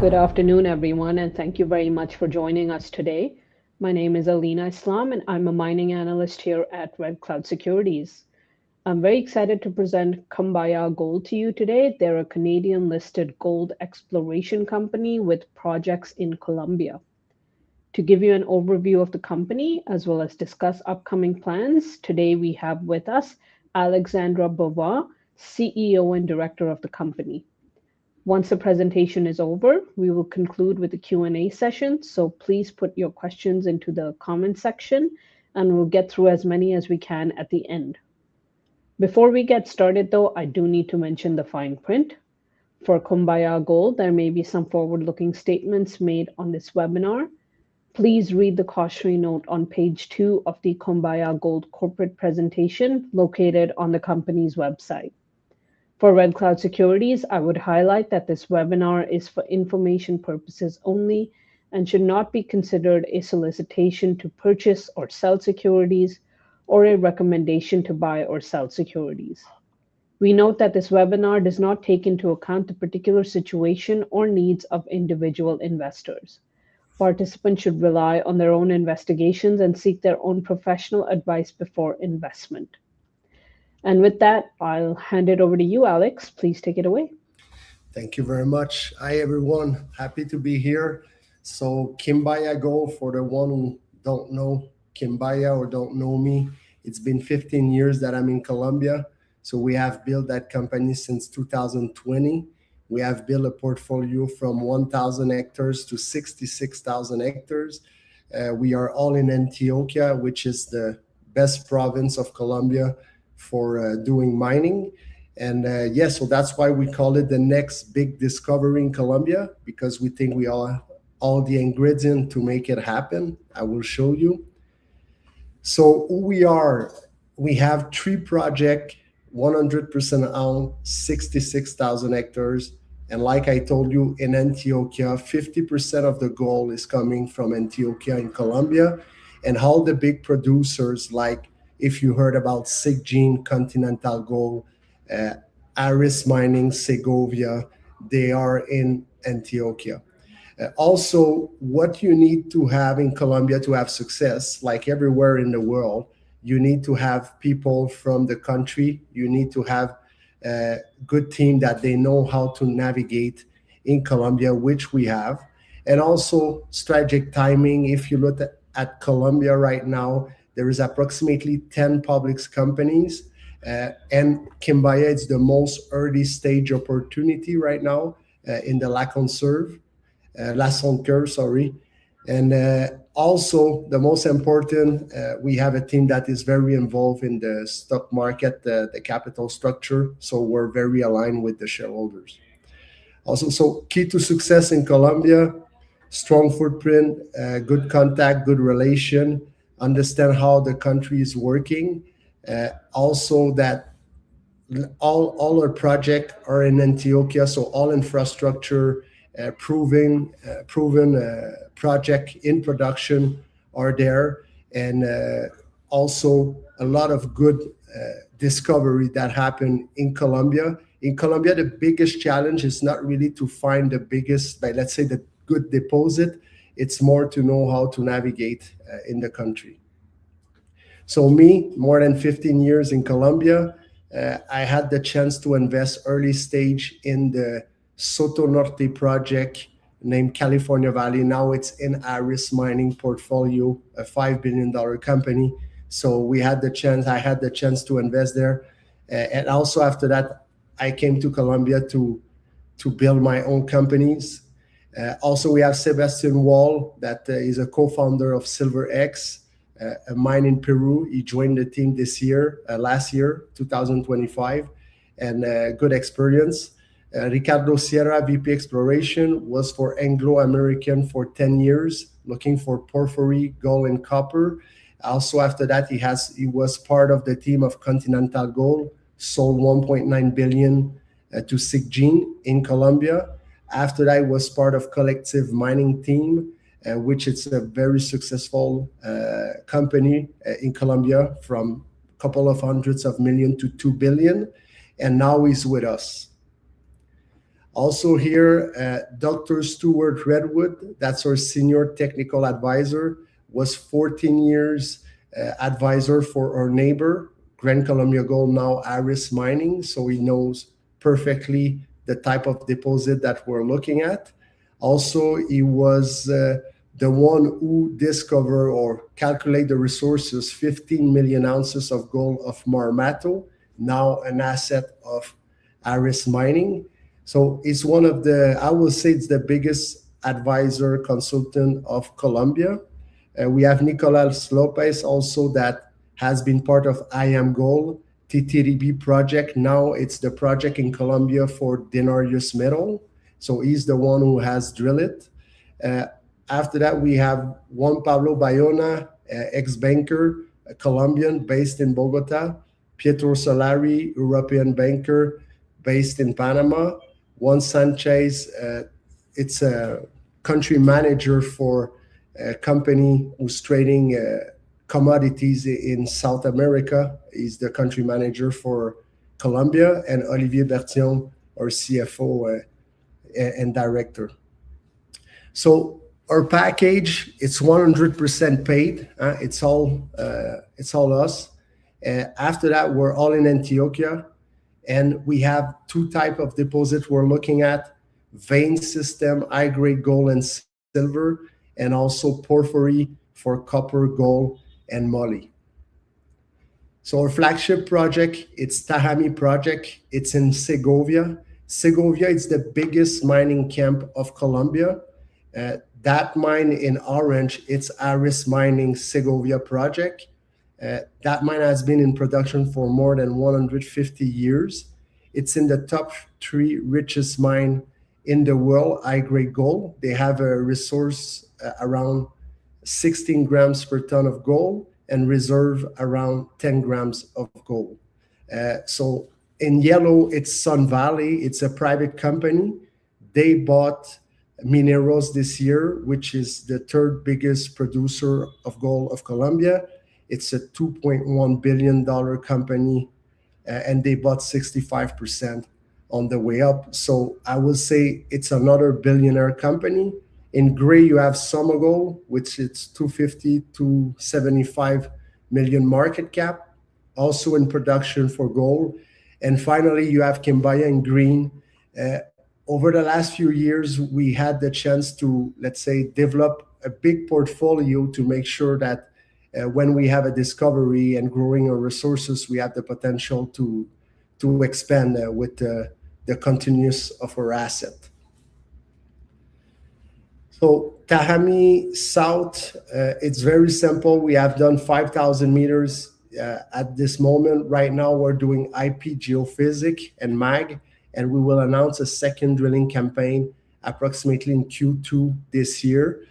Good afternoon, everyone, and thank you very much for joining us today. My name is Alina Islam, and I'm a mining analyst here at Red Cloud Securities. I'm very excited to present Quimbaya Gold to you today. They're a Canadian listed gold exploration company with projects in Colombia. To give you an overview of the company, as well as discuss upcoming plans, today we have with us Alexandre Boivin, CEO and Director of the company. Once the presentation is over, we will conclude with a Q&A session, so please put your questions into the comment section, and we'll get through as many as we can at the end. Before we get started, though, I do need to mention the fine print. For Quimbaya Gold, there may be some forward-looking statements made on this webinar. Please read the cautionary note on page 2 of the Quimbaya Gold corporate presentation located on the company's website. For Red Cloud Securities, I would highlight that this webinar is for information purposes only and should not be considered a solicitation to purchase or sell securities or a recommendation to buy or sell securities. We note that this webinar does not take into account the particular situation or needs of individual investors. Participants should rely on their own investigations and seek their own professional advice before investment. And with that, I'll hand it over to you, Alex. Please take it away. Thank you very much. Hi, everyone. Happy to be here. So Quimbaya Gold, for the one who don't know Quimbaya or don't know me, it's been 15 years that I'm in Colombia. So we have built that company since 2020. We have built a portfolio from 1,000 hectares to 66,000 hectares. We are all in Antioquia, which is the best province of Colombia for doing mining. And so that's why we call it the next big discovery in Colombia, because we think we all the ingredients to make it happen. I will show you. So who we are, we have 3 projects, 100% owned, 66,000 hectares. And like I told you, in Antioquia, 50% of the gold is coming from Antioquia in Colombia. And all the big producers, like if you heard about Segovia, Continental Gold, Aris Mining, Segovia, they are in Antioquia. Also, what you need to have in Colombia to have success, like everywhere in the world, you need to have people from the country. You need to have a good team that they know how to navigate in Colombia, which we have. And also strategic timing. If you look at Colombia right now, there is approximately 10 public companies, and Quimbaya is the most early stage opportunity right now in the La Sonde curve, sorry. And also the most important, we have a team that is very involved in the stock market, the capital structure. So we're very aligned with the shareholders. Also, so key to success in Colombia, strong footprint, good contact, good relation, understand how the country is working. Also that all our projects are in Antioquia, so all infrastructure, proven project in production are there. And also a lot of good discovery that happened in Colombia. In Colombia, the biggest challenge is not really to find the biggest, like let's say the good deposit. It's more to know how to navigate in the country. So me, more than 15 years in Colombia, I had the chance to invest early stage in the Soto Norte project named California Valley. Now it's in Aris Mining portfolio, a $5 billion company. So I had the chance to invest there. And also after that, I came to Colombia to build my own companies. Also, we have Sebastian Wall, that is a co-founder of Silver X, a mine in Peru. He joined the team last year, 2025, and good experience. Ricardo Sierra, VP Exploration, was for Anglo American for 10 years, looking for porphyry, gold, and copper. Also, after that, he was part of the team of Continental Gold, sold 1.9 billion to Segovia in Colombia. After that, he was part of Collective Mining Team, which is a very successful company in Colombia, from a couple of hundreds of million to 2 billion. And now he's with us. Also here, Dr. Stuart Redwood, that's our senior technical advisor, was 14 years advisor for our neighbor, Grand Columbia Gold, now Aris Mining. So he knows perfectly the type of deposit that we're looking at. Also, he was the one who discovered or calculate the resources, 15 million ounces of gold of Marmato, now an asset of Aris Mining. So it's one of the, I will say it's the biggest advisor consultant of Colombia. We have Nicolas Lopez also that has been part of I Am Gold, TTDB project. Now it's the project in Colombia for Denarius Metal. So he's the one who has drilled it. Uh, After that, we have Juan Pablo Bayona, ex-banker, a Colombian based in Bogota. Pietro Solari, European banker based in Panama. Juan Sanchez, it's a country manager for a company who's trading commodities in South America. He's the country manager for Colombia. And Olivier Bertillon, our CFO and director. So our package, it's 100% paid. It's all us. After that, we're all in Antioquia, and we have two type of deposit we're looking at: vein system, high grade gold and silver, and also porphyry for copper, gold, and moly. So our flagship project, it's Tahami Project. It's in Segovia. Segovia is the biggest mining camp of Colombia. That mine in orange, it's Aris Mining Segovia project. That mine has been in production for more than 150 years. It's in the top three richest mine in the world, high-grade gold. They have a resource around 16 grams per ton of gold and reserve around 10 grams of gold. So in yellow, it's Sun Valley. It's a private company. They bought Mineros this year, which is the third biggest producer of gold of Colombia. It's a $2.1 billion company, and they bought 65% on the way up. So I will say it's another billionaire company. In gray, you have Somogold, which is 250 to 75 million market cap, also in production for gold. And finally, you have Quimbaya in green. Over the last few years, we had the chance to, let's say, develop a big portfolio to make sure that when we have a discovery and growing our resources, we have the potential to expand with the continuous of our asset. So Tahami South, it's very simple. We have done 5,000 meters at this moment. Right now, we're doing IP geophysics and mag, and we will announce a second drilling campaign approximately in Q2 this year.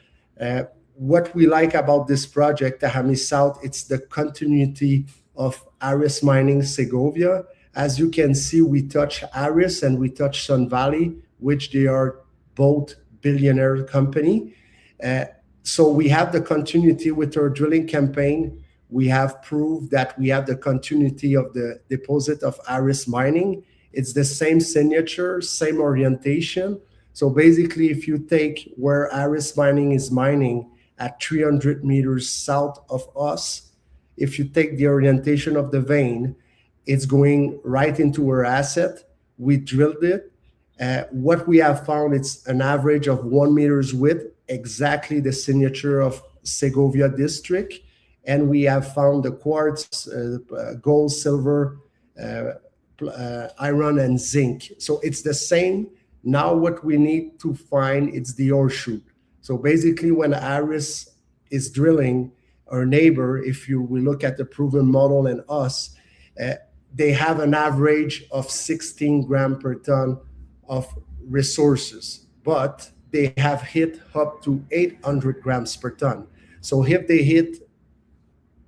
What we like about this project, Tahami South, it's the continuity of Aris Mining Segovia. As you can see, we touch Aris and we touch Sun Valley, which they are both billionaire company. So we have the continuity with our drilling campaign. We have proved that we have the continuity of the deposit of Aris Mining. It's the same signature, same orientation. So basically, if you take where Aris Mining is mining at 300 meters south of us, if you take the orientation of the vein, it's going right into our asset. We drilled it. What we have found, it's an average of 1 meter's width, exactly the signature of Segovia district. And we have found the quartz, gold, silver, iron, and zinc. So it's the same. Now what we need to find, it's the ore shoot. So basically when Aris is drilling, our neighbor, if we look at the proven model and us, they have an average of 16 grams per ton of resources, but they have hit up to 800 grams per ton. So if they hit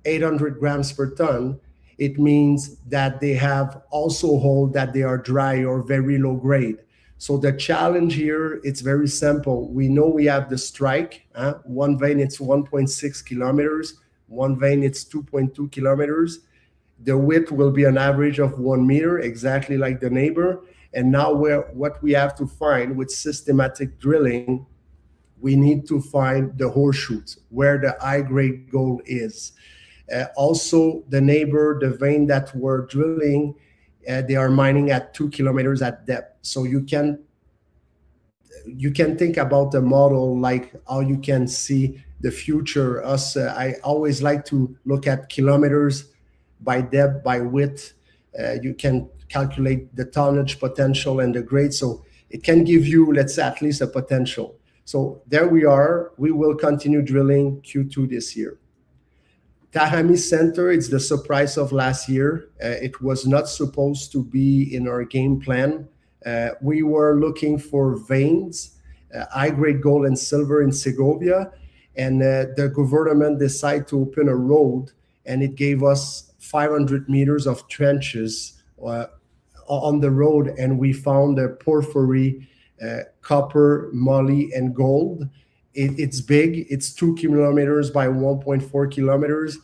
800 grams per ton, it means that they have also hold that they are dry or very low grade. So the challenge here, it's very simple. We know we have the strike. One vein, it's 1.6 kilometers. One vein, it's 2.2 kilometers. The width will be an average of 1 meter, exactly like the neighbor. And now what we have to find with systematic drilling, we need to find the horseshoes where the high grade gold is. Also, the neighbor, the vein that we're drilling, they are mining at 2 kilometers at depth. So you can think about the model like how you can see the future. I always like to look at kilometers by depth, by width. You can calculate the tonnage potential and the grade, so it can give you, let's say, at least a potential. So there we are. We will continue drilling Q2 this year. Tahami Center, it's the surprise of last year. It was not supposed to be in our game plan. We were looking for veins, high-grade gold and silver in Segovia, and the government decided to open a road, and it gave us 500 meters of trenches on the road, and we found a porphyry, copper, moly, and gold. It's big. It's 2 kilometers by 1.4 kilometers.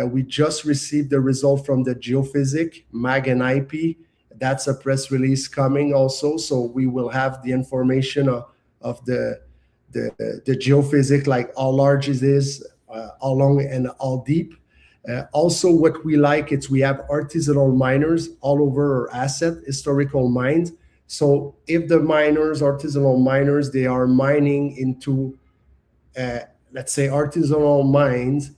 We just received the result from the geophysics, MAG and IP. That's a press release coming also. So we will have the information of the geophysics, like how large it is, how long and how deep. Also, what we like is we have artisanal miners all over our asset, historical mines. So if the miners, artisanal miners, they are mining into let's say artisanal mines,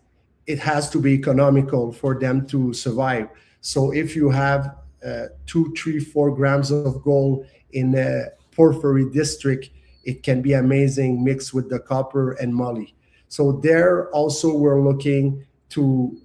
it has to be economical for them to survive. So if you have 2, 3, 4 grams of gold in a porphyry district, it can be amazing mixed with the copper and moly. So there also we're looking to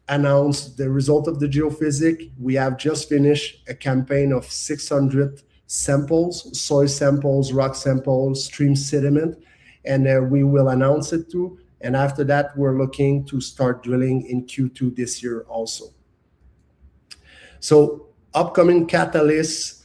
announce the result of the geophysics. We have just finished a campaign of 600 samples, soil samples, rock samples, stream sediment, and we will announce it too. And after that, we're looking to start drilling in Q2 this year also. So upcoming catalysts,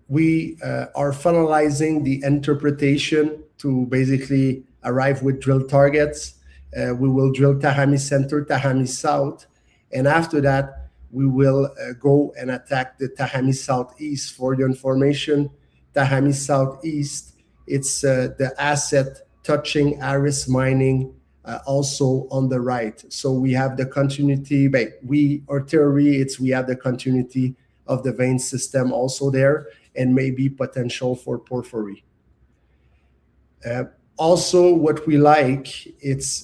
we are finalizing the interpretation to basically arrive with drill targets. We will drill Tahami Center, Tahami South, and after that, we will go and attack the Tahami Southeast. For your information, Tahami Southeast, it's the asset touching Aris Mining, also on the right. So we have the continuity, but our theory, we have the continuity of the vein system also there, and maybe potential for porphyry. Also, what we like,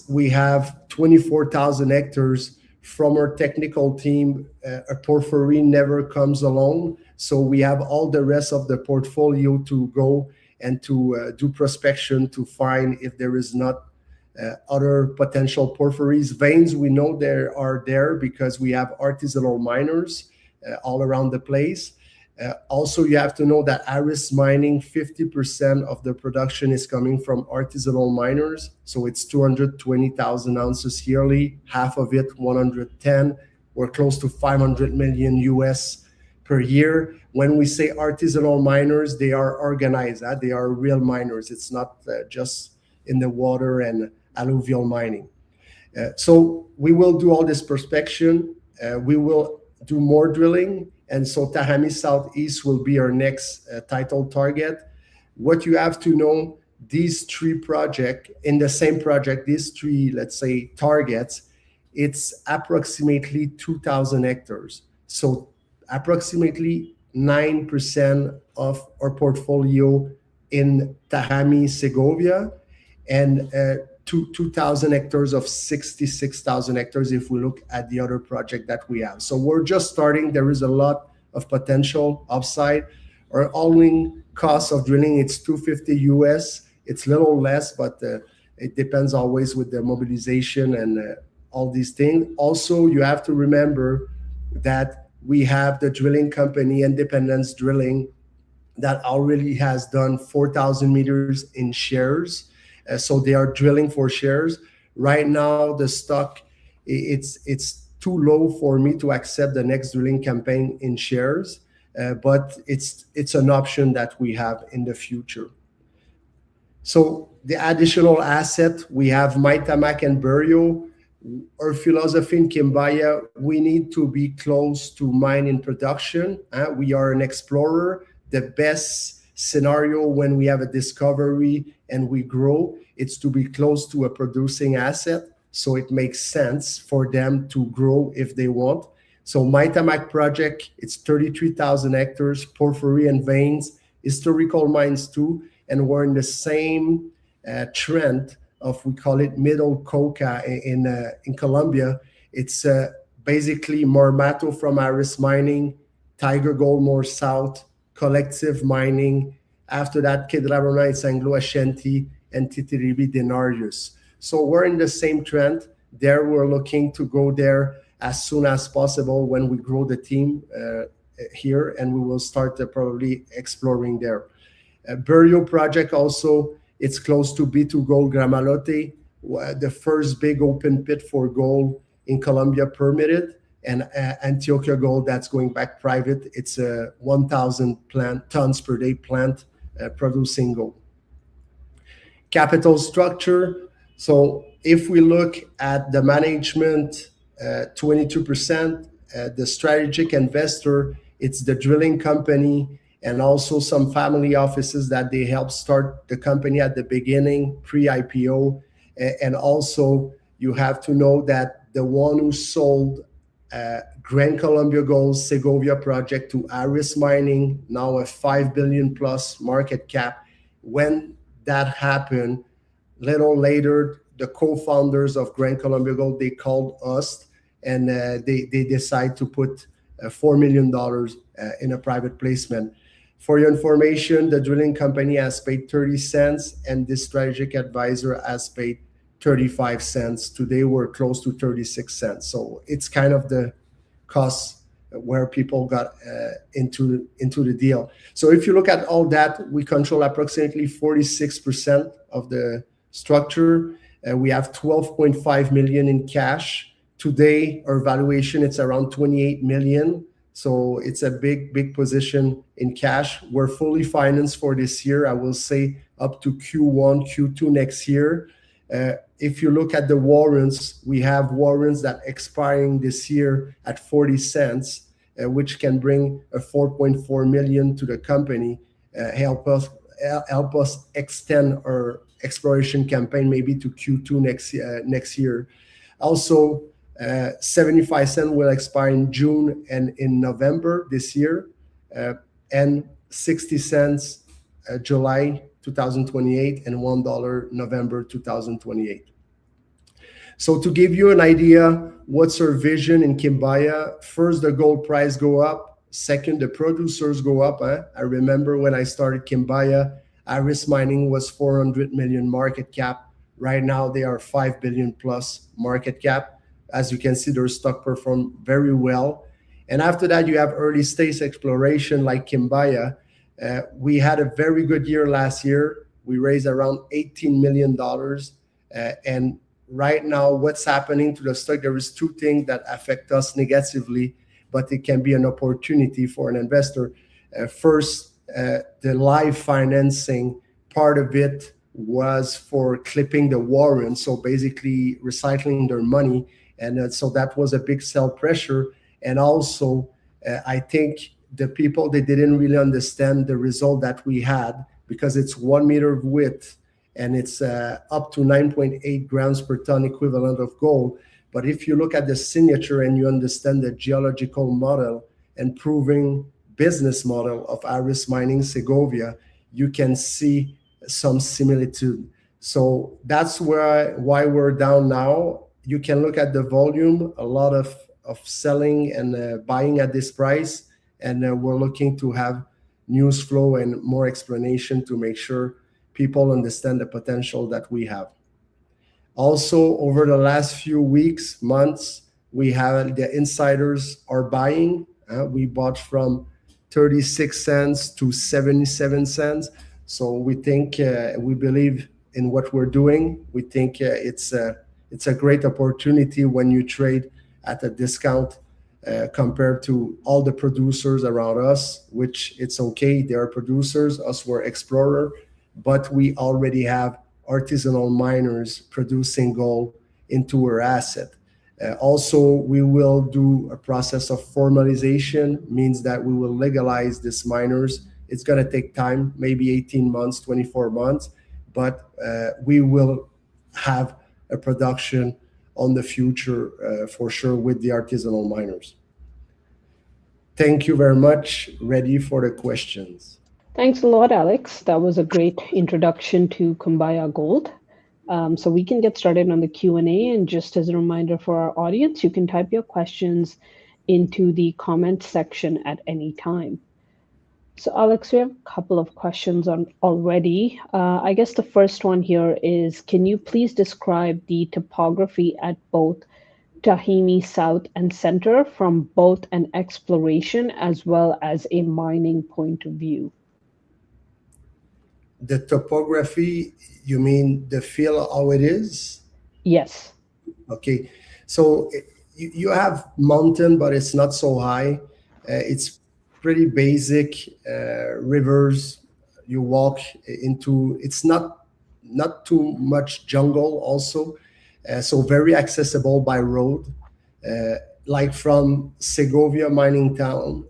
we have 24,000 hectares from our technical team. A porphyry never comes alone. So we have all the rest of the portfolio to go and to do prospection to find if there is not other potential porphyries. Veins, we know there are there because we have artisanal miners all around the place. Also, you have to know that Aris Mining, 50% of the production is coming from artisanal miners. So it's 220,000 ounces yearly, half of it 110. We're close to 500 million US per year. When we say artisanal miners, they are organized. They are real miners. It's not just in the water and alluvial mining. So we will do all this prospection. We will do more drilling. And so Tahami Southeast will be our next title target. What you have to know, these 3 projects, in the same project, these 3, let's say, targets, it's approximately 2,000 hectares. So approximately 9% of our portfolio in Tahami, Segovia, and 2,000 hectares of 66,000 hectares if we look at the other project that we have. So we're just starting. There is a lot of potential upside. Our all-in cost of drilling, it's $250 US. It's a little less, but it depends always with the mobilization and all these things. Also, you have to remember that we have the drilling company, Independence Drilling, that already has done 4,000 meters in shares. So they are drilling for shares. Right now, the stock, it's too low for me to accept the next drilling campaign in shares, but it's an option that we have in the future. So the additional asset, we have Maitamac and Berrio. Our philosophy in Quimbaya, we need to be close to mine in production. We are an explorer. the best scenario when we have a discovery and we grow, it's to be close to a producing asset. So it makes sense for them to grow if they want. So Tahami Project, it's 33,000 hectares, porphyry and veins, historical mines too, and we're in the same trend of, we call it middle coca in Colombia. It's basically Marmato from Aris Mining, Tiger Gold more south, Collective Mining. After that, Kedrarona, it's Anglo Ashanti, and Titiribi Denarius. So we're in the same trend. There, we're looking to go there as soon as possible when we grow the team here, and we will start probably exploring there. Burial Project also, it's close to B2 Gold Gramalote, the first big open pit for gold in Colombia permitted, and Antioquia Gold that's going back private. It's a 1,000 tons per day plant producing gold. Capital structure. So if we look at the management, 22%, the strategic investor, it's the drilling company and also some family offices that they help start the company at the beginning, pre-IPO. And also you have to know that the one who sold Gran Colombia Gold Segovia project to Aris Mining, now a 5 billion plus market cap, when that happened, little later, the co-founders of Gran Colombia Gold, they called us and they decide to put $4 million in a private placement. For your information, the drilling company has paid 30 cents and this strategic advisor has paid 35 cents. Today we're close to 36 cents. So it's kind of the cost where people got into the deal. So if you look at all that, we control approximately 46% of the structure. We have 12.5 million in cash. Today, our valuation, it's around 28 million. So it's a big position in cash. We're fully financed for this year. I will say up to Q1, Q2 next year. If you look at the warrants, we have warrants that expiring this year at 40 cents, which can bring a 4.4 million to the company, help us extend our exploration campaign maybe to Q2 next year. Also, 75 cents will expire in June and in November this year, and 60 cents July 2028 and $1 November 2028. So to give you an idea, what's our vision in Quimbaya? First, the gold price go up. Second, the producers go up. I remember when I started Quimbaya, Aris Mining was 400 million market cap. Right now, they are 5 billion plus market cap. As you can see, their stock performed very well. And after that, you have early stage exploration like Quimbaya. We had a very good year last year. We raised around $18 million. And right now, what's happening to the stock, there is two things that affect us negatively, but it can be an opportunity for an investor. First, the live financing part of it was for clipping the warrants, so basically recycling their money. And so that was a big sell pressure. And also, I think the people, they didn't really understand the result that we had because it's 1 meter of width and it's up to 9.8 grams per ton equivalent of gold. But if you look at the signature and you understand the geological model and proving business model of Aris Mining Segovia, you can see some similitude. So that's why we're down now. You can look at the volume, a lot of selling and buying at this price. And we're looking to have news flow and more explanation to make sure people understand the potential that we have. Also, over the last few weeks, months, we have the insiders are buying. We bought from 36 cents to 77 cents. So we think, we believe in what we're doing. We think it's a great opportunity when you trade at a discount compared to all the producers around us, which it's okay. They are producers, us we're explorer, but we already have artisanal miners producing gold into our asset. Also, we will do a process of formalization, means that we will legalize these miners It's going to take time, maybe 18 months, 24 months, but we will have a production on the future for sure with the artisanal miners. Thank you very much. Ready for the questions. Thanks a lot, Alex. That was a great introduction to Quimbaya Gold. So we can get started on the Q&A. And just as a reminder for our audience, you can type your questions into the comment section at any time. So Alex, we have a couple of questions on already. I guess the first one here is, can you please describe the topography at both Tahimi South and Center from both an exploration as well as a mining point of view? The topography, you mean the field how it is? Yes. Okay, so you have mountain, but it's not so high. It's pretty basic rivers. You walk into. It's not too much jungle also, so very accessible by road. Like from Segovia mining town,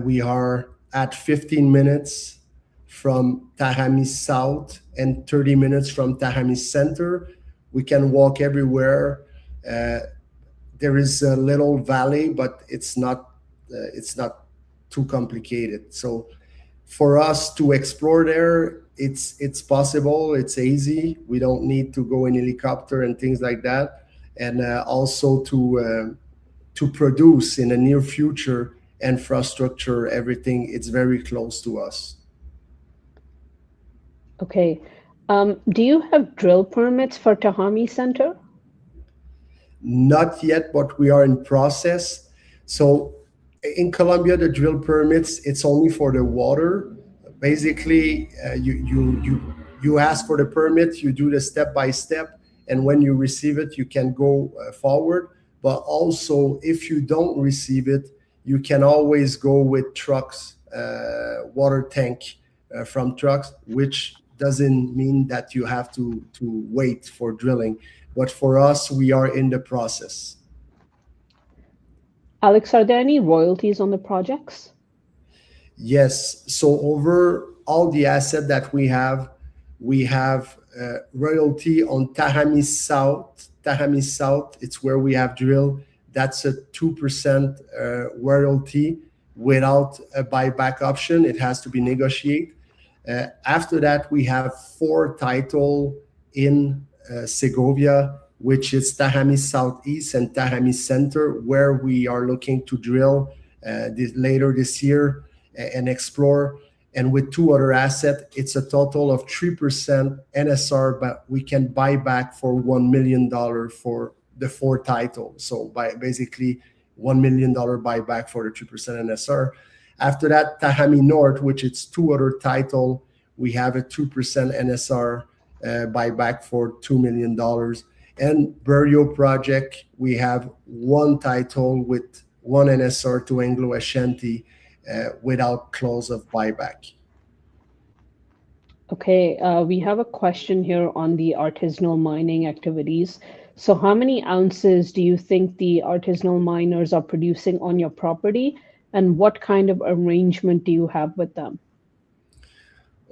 we are at 15 minutes from Tahami South and 30 minutes from Tahami Center. We can walk everywhere. There is a little valley, but it's not too complicated. So for us to explore there, it's possible. It's easy. We don't need to go in helicopter and things like that. And also to produce in the near future, infrastructure, everything, it's very close to us. Okay. Do you have drill permits for Tahami Center? Not yet, but we are in process. So in Colombia, the drill permits, it's only for the water. Basically, you ask for the permit, you do the step by step, and when you receive it, you can go forward. But also, if you don't receive it, you can always go with trucks, water tank from trucks, which doesn't mean that you have to wait for drilling. But for us, we are in the process. Alex, are there any royalties on the projects? Yes. So over all the asset that we have royalty on Tahami South. Tahami South, it's where we have drilled. That's a 2% royalty without a buyback option. It has to be negotiated. After that, we have 4 title in Segovia, which is Tahami Southeast and Tahami Center, where we are looking to drill later this year and explore. And with 2 other assets, it's a total of 3% NSR, but we can buy back for $1 million for the 4 titles. So basically $1 million buyback for the 3% NSR. After that, Tahami North, which is 2 other titles, we have a 2% NSR buyback for $2 million. And Burial Project, we have 1 title with 1 NSR to Anglo Ashanti without clause of buyback. Okay, we have a question here on the artisanal mining activities. So how many ounces do you think the artisanal miners are producing on your property, and what kind of arrangement do you have with them?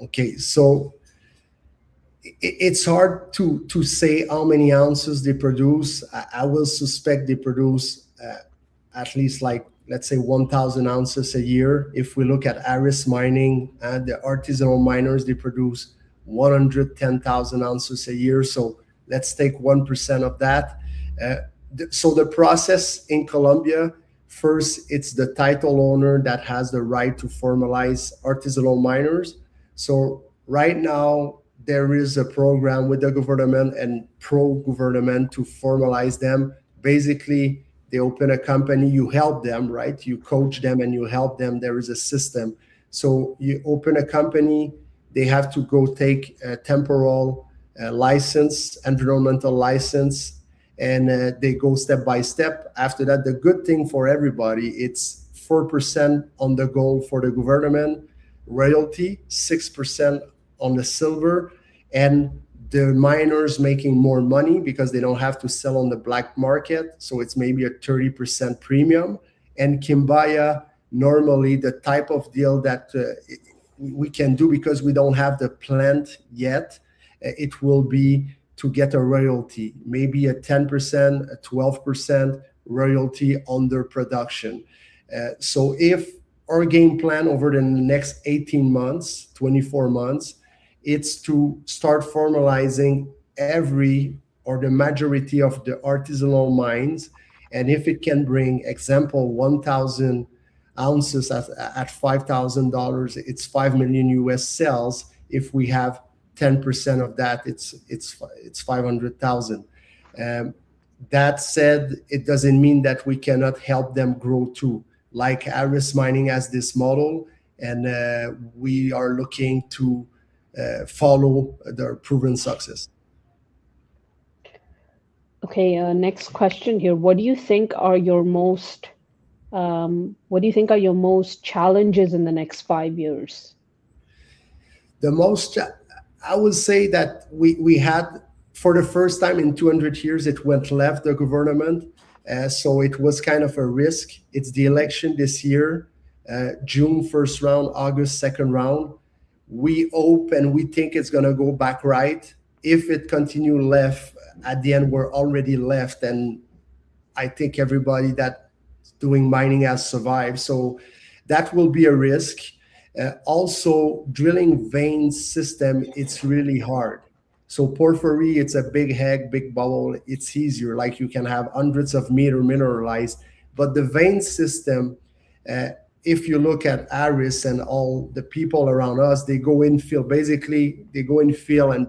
Okay, so it's hard to say how many ounces they produce. I will suspect they produce at least, like, let's say 1,000 ounces a year. If we look at Aris Mining, the artisanal miners, they produce 110,000 ounces a year. So let's take 1% of that. So the process in Colombia, first, it's the title owner that has the right to formalize artisanal miners. So right now, there is a program with the government and pro-government to formalize them. Basically, they open a company, you help them, right? You coach them and you help them. There is a system. So you open a company, they have to go take a temporal license, environmental license, and they go step by step. After that, the good thing for everybody, it's 4% on the gold for the government, royalty, 6% on the silver, and the miners making more money because they don't have to sell on the black market. So it's maybe a 30% premium. And Quimbaya, normally the type of deal that we can do because we don't have the plant yet. It will be to get a royalty, maybe a 10%, a 12% royalty on their production. So if our game plan over the next 18 months, 24 months, it's to start formalizing every or the majority of the artisanal mines. And if it can bring, example, 1,000 ounces at $5,000, it's 5 million US sales. If we have 10% of that, it's 500,000. That said, it doesn't mean that we cannot help them grow too. Like Aris Mining has this model, and we are looking to follow their proven success. Okay, next question here. What do you think are your most challenges in the next 5 years? The most, I would say that we had, for the first time in 200 years, it went left the government. So it was kind of a risk. It's the election this year, June first round, August second round. We hope and we think it's going to go back right. If it continue left, at the end, we're already left. And I think everybody that's doing mining has survived. So that will be a risk. Also, drilling vein system, it's really hard. So porphyry, it's a big head, big bubble. It's easier. Like you can have hundreds of meter mineralized. But the vein system, uh, if you look at Aris and all the people around us, they go in field. Basically, they go in field and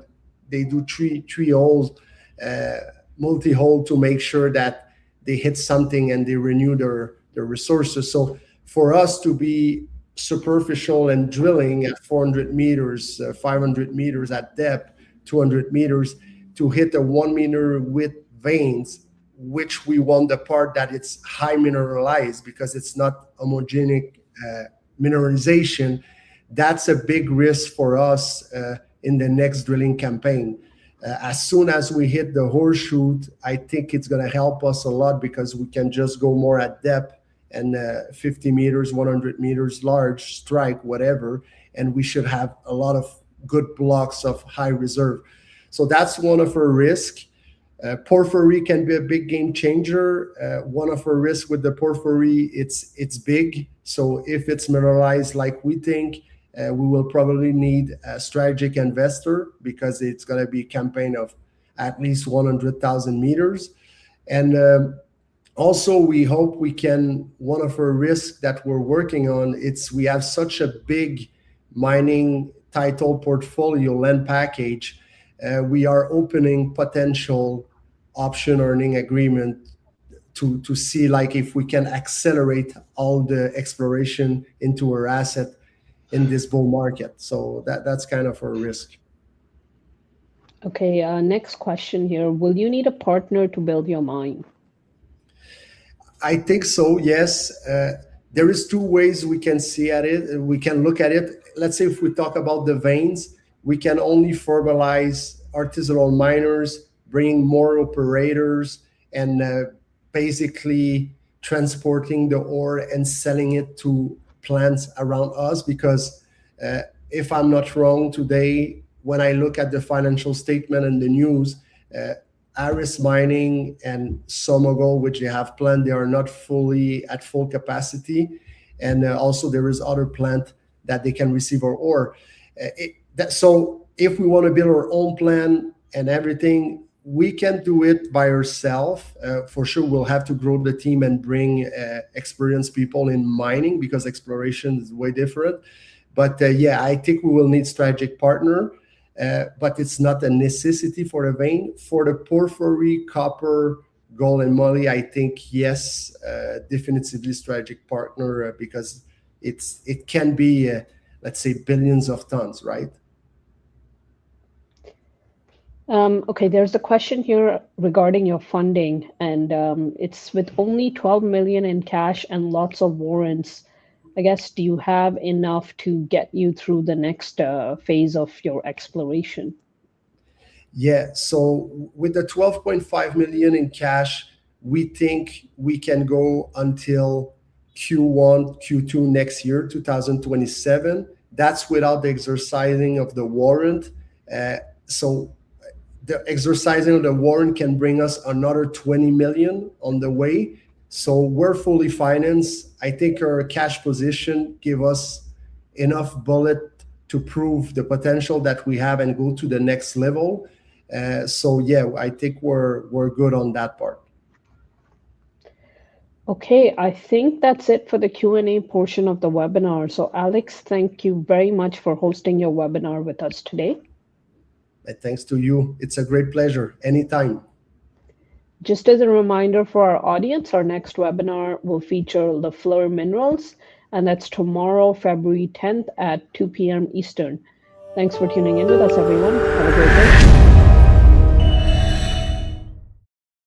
they do three holes, uh, multi-hole to make sure that they hit something and they renew their resources. So for us to be superficial and drilling at 400 meters, 500 meters at depth, 200 meters, to hit a 1 meter width veins, which we want the part that it's high mineralized because it's not homogenic mineralization. That's a big risk for us in the next drilling campaign. As soon as we hit the horseshoe, I think it's going to help us a lot because we can just go more at depth and 50 meters, 100 meters large, strike, whatever, and we should have a lot of good blocks of high reserve. So that's one of our risks. Porphyry can be a big game changer. One of our risks with the porphyry, it's big. So if it's mineralized like we think, we will probably need a strategic investor because it's going to be a campaign of at least 100,000 meters. And also, we hope we can, one of our risks that we're working on, it's we have such a big mining title portfolio, land package. We are opening potential option earning agreement to see like if we can accelerate all the exploration into our asset in this bull market. So that's kind of a risk. Okay, next question here. Will you need a partner to build your mine? I think so, yes. There is two ways we can see at it. We can look at it. Let's say if we talk about the veins, we can only formalize artisanal miners, bringing more operators, and basically transporting the ore and selling it to plants around us. Because if I'm not wrong today, when I look at the financial statement and the news, Aris Mining and Somogo, which they have planned, they are not fully at full capacity. And also there is other plant that they can receive our ore. So if we want to build our own plan and everything, we can do it by ourselves. For sure, we'll have to grow the team and bring experienced people in mining because exploration is way different. But yeah, I think we will need strategic partner. But it's not a necessity for the vein. For the porphyry, copper, gold, and moly, I think yes, definitively strategic partner because it can be, let's say, billions of tons, right? Okay, there's a question here regarding your funding, and it's with only 12 million in cash and lots of warrants. I guess, do you have enough to get you through the next phase of your exploration? Yeah, so with the 12.5 million in cash, we think we can go until Q1, Q2 next year, 2027. That's without the exercising of the warrant. So the exercising of the warrant can bring us another 20 million on the way. So we're fully financed. I think our cash position give us enough bullet to prove the potential that we have and go to the next level. So yeah, I think we're good on that part. Okay, I think that's it for the Q&A portion of the webinar. So Alex, thank you very much for hosting your webinar with us today. Thanks to you. It's a great pleasure. Anytime. Just as a reminder for our audience, our next webinar will feature Lafleur Minerals, and that's tomorrow, February 10th at 2 p.m. Eastern. Thanks for tuning in with us, everyone. Have a great day.